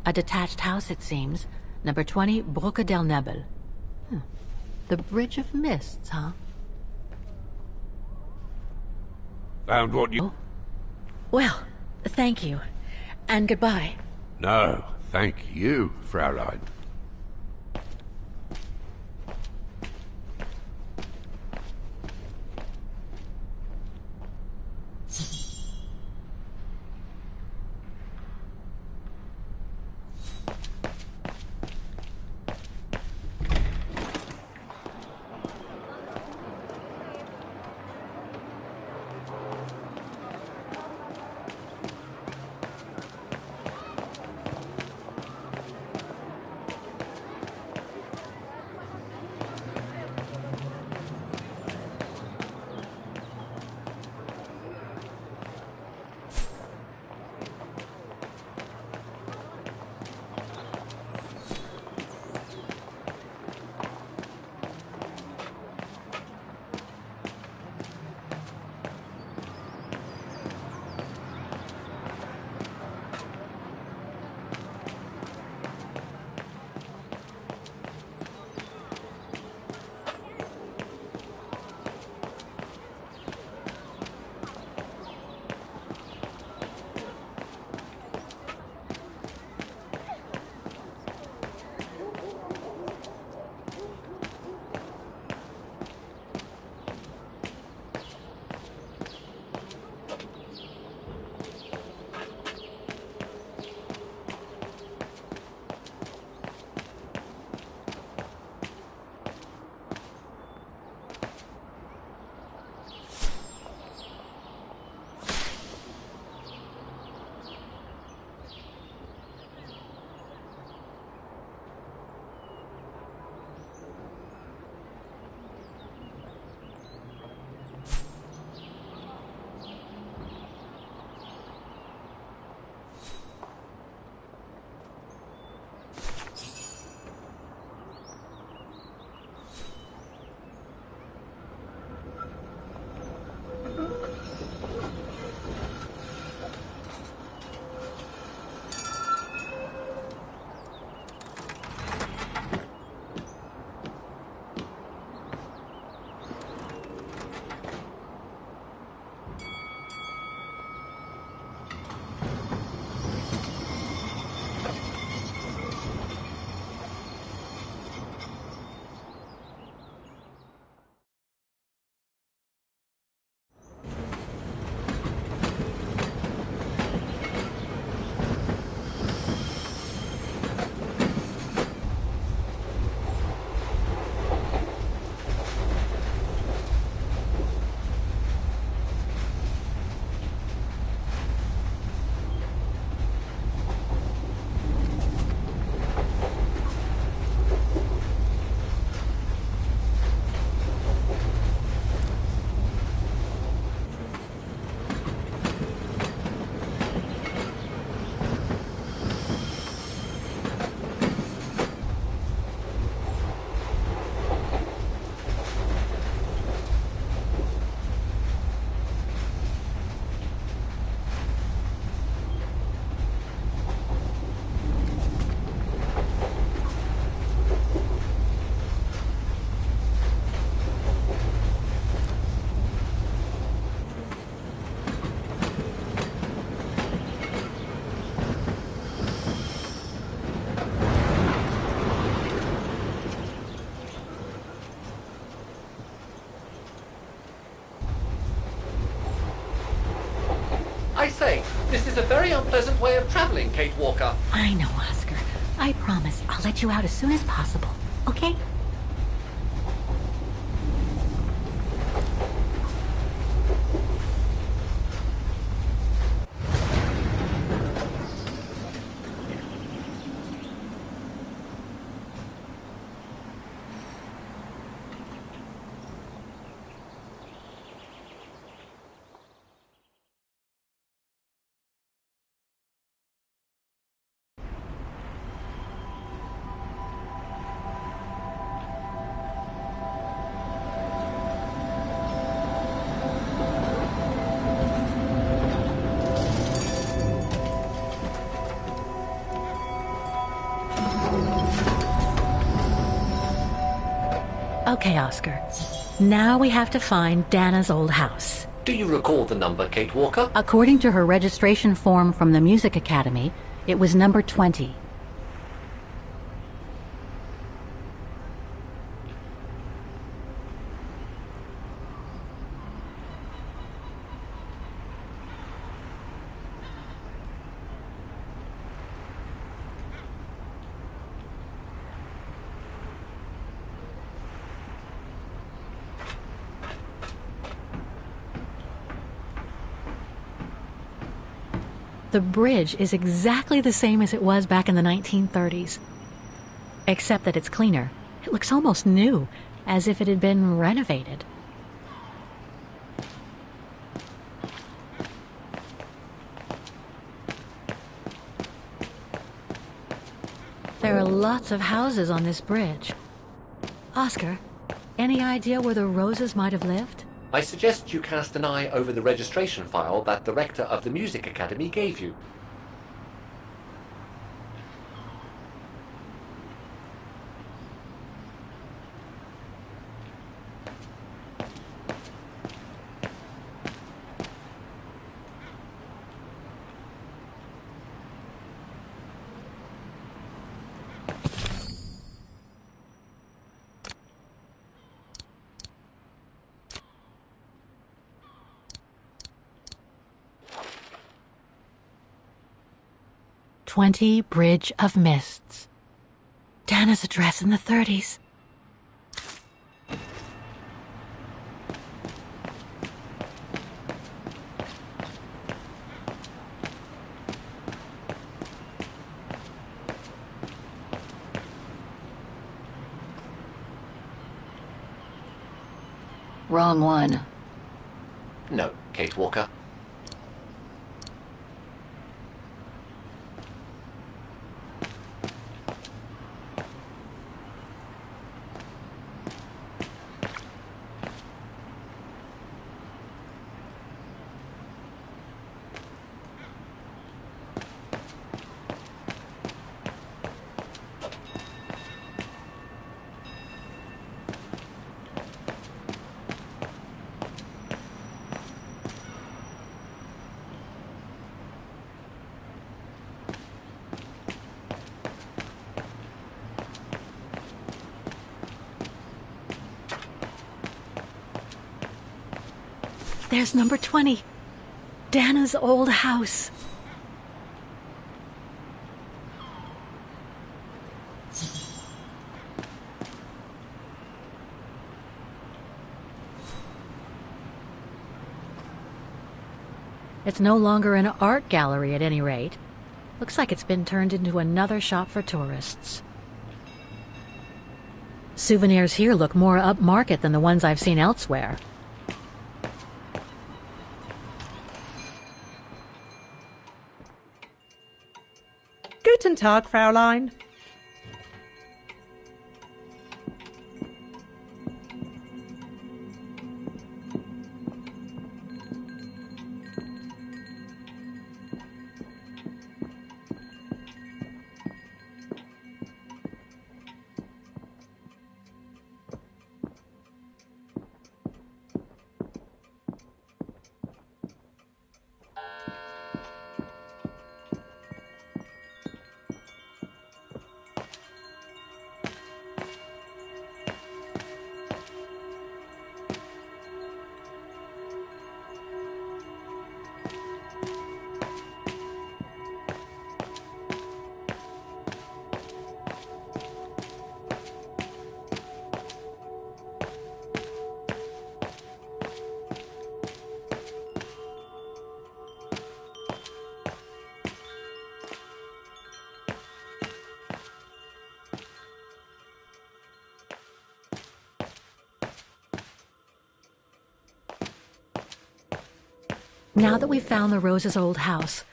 A detached house, it seems. Number 20, Brücke del Nebel. The Bridge of Mists, huh? Found what you... Well, thank you. And goodbye. No, thank you, Fraulein. I say, this is a very unpleasant way of traveling, Kate Walker. I know, Oscar. I promise I'll let you out as soon as possible, okay? Okay, Oscar. Now we have to find Dana's old house. Do you recall the number, Kate Walker? According to her registration form from the Music Academy, it was number 20. The bridge is exactly the same as it was back in the 1930s. Except that it's cleaner. It looks almost new, as if it had been renovated. There are lots of houses on this bridge. Oscar, any idea where the Roses might have lived? I suggest you cast an eye over the registration file that the rector of the Music Academy gave you. "20 Bridge of Mists." Dana's address in the 30s. Wrong one. No, Kate Walker. There's number 20. Dana's old house. It's no longer an art gallery at any rate. Looks like it's been turned into another shop for tourists. Souvenirs here look more upmarket than the ones I've seen elsewhere. Guten Tag, Fräulein. Now that we've found the Rose's old house,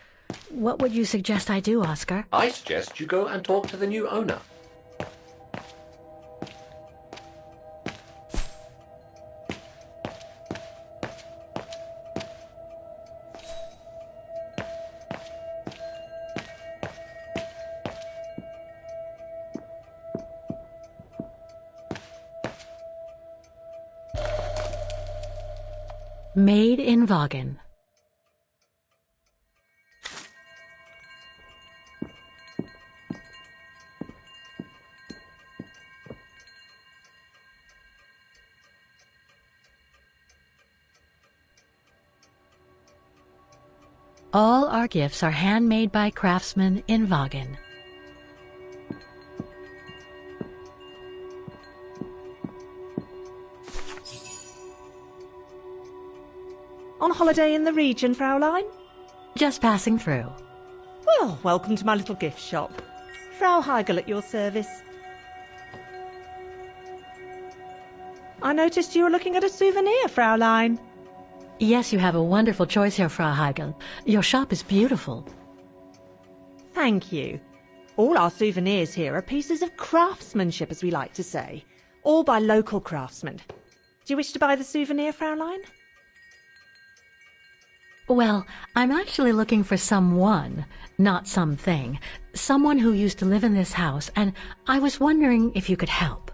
what would you suggest I do, Oscar? I suggest you go and talk to the new owner. Made in Vagen. All our gifts are handmade by craftsmen in Vagen. On holiday in the region, Fraulein? Just passing through. Well, welcome to my little gift shop. Frau Heigl at your service. I noticed you were looking at a souvenir, Fraulein. Yes, you have a wonderful choice here, Frau Heigl. Your shop is beautiful. Thank you. All our souvenirs here are pieces of craftsmanship, as we like to say. All by local craftsmen. Do you wish to buy the souvenir, Fraulein? Well, I'm actually looking for someone, not something. Someone who used to live in this house, and I was wondering if you could help.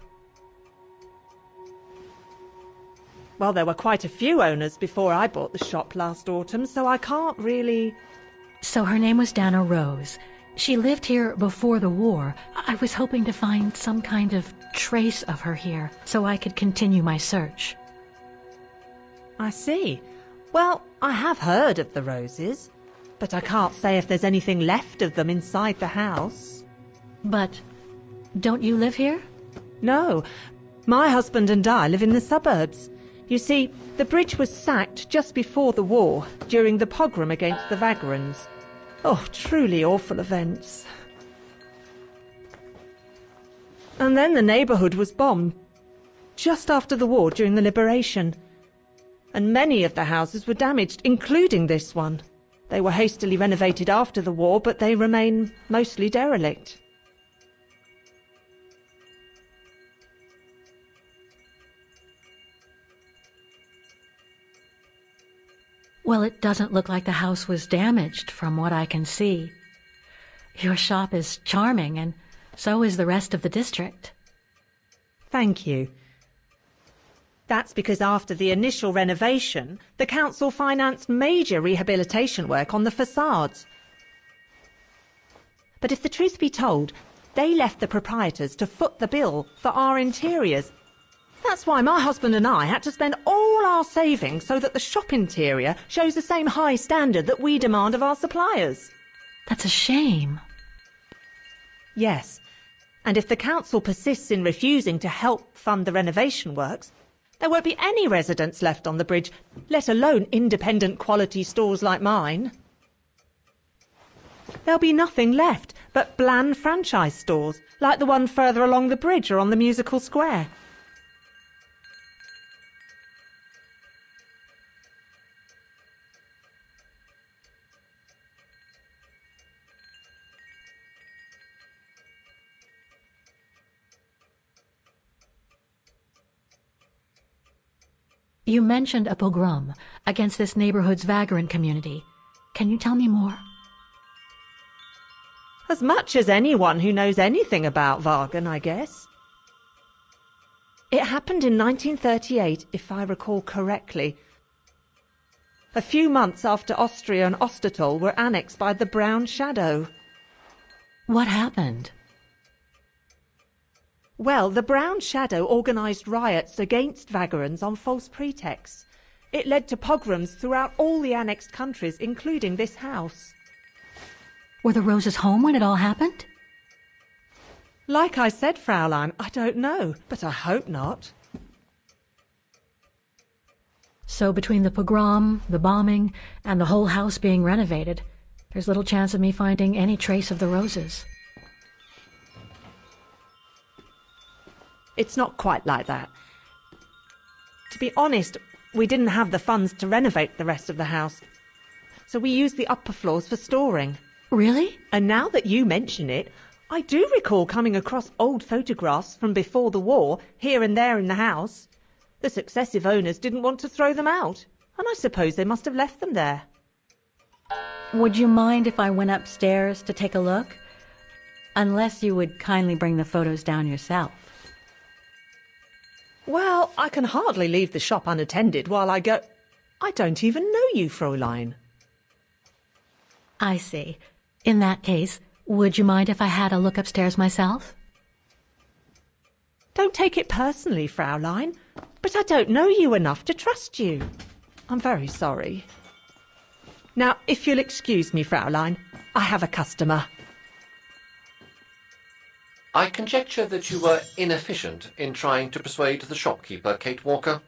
Well, there were quite a few owners before I bought the shop last autumn, so I can't really... So her name was Dana Rose. She lived here before the war. I was hoping to find some kind of trace of her here, so I could continue my search. I see. Well, I have heard of the Roses, but I can't say if there's anything left of them inside the house. But don't you live here? No. My husband and I live in the suburbs. You see, the bridge was sacked just before the war, during the pogrom against the Vagrants. Oh, truly awful events. And then the neighbourhood was bombed, just after the war during the liberation. And many of the houses were damaged, including this one. They were hastily renovated after the war, but they remain mostly derelict. Well, it doesn't look like the house was damaged from what I can see. Your shop is charming, and so is the rest of the district. Thank you. That's because after the initial renovation, the council financed major rehabilitation work on the facades. But if the truth be told, they left the proprietors to foot the bill for our interiors. That's why my husband and I had to spend all our savings so that the shop interior shows the same high standard that we demand of our suppliers. That's a shame. Yes, and if the council persists in refusing to help fund the renovation works, there won't be any residents left on the bridge, let alone independent quality stores like mine. There'll be nothing left but bland franchise stores, like the one further along the bridge or on the musical square. You mentioned a pogrom against this neighborhood's vagrant community. Can you tell me more? As much as anyone who knows anything about Vagen, I guess. It happened in 1938, if I recall correctly. A few months after Austria and Ostertal were annexed by the Brown Shadow. What happened? Well, the Brown Shadow organised riots against Vagrants on false pretexts. It led to pogroms throughout all the annexed countries, including this house. Were the Roses home when it all happened? Like I said, Fraulein, I don't know, but I hope not. So between the pogrom, the bombing, and the whole house being renovated, there's little chance of me finding any trace of the Roses. It's not quite like that. To be honest, we didn't have the funds to renovate the rest of the house, so we used the upper floors for storing. Really? And now that you mention it, I do recall coming across old photographs from before the war, here and there in the house. The successive owners didn't want to throw them out, and I suppose they must have left them there. Would you mind if I went upstairs to take a look? Unless you would kindly bring the photos down yourself. Well, I can hardly leave the shop unattended while I go... I don't even know you, Fräulein. I see. In that case, would you mind if I had a look upstairs myself? Don't take it personally, Fräulein, but I don't know you enough to trust you. I'm very sorry. Now, if you'll excuse me, Fräulein, I have a customer. I conjecture that you were inefficient in trying to persuade the shopkeeper, Kate Walker.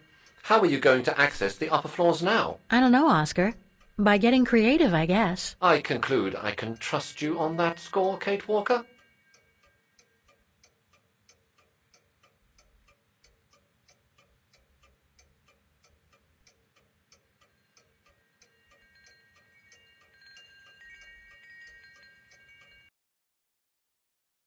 How are you going to access the upper floors now? I don't know, Oscar. By getting creative, I guess. I conclude I can trust you on that score, Kate Walker?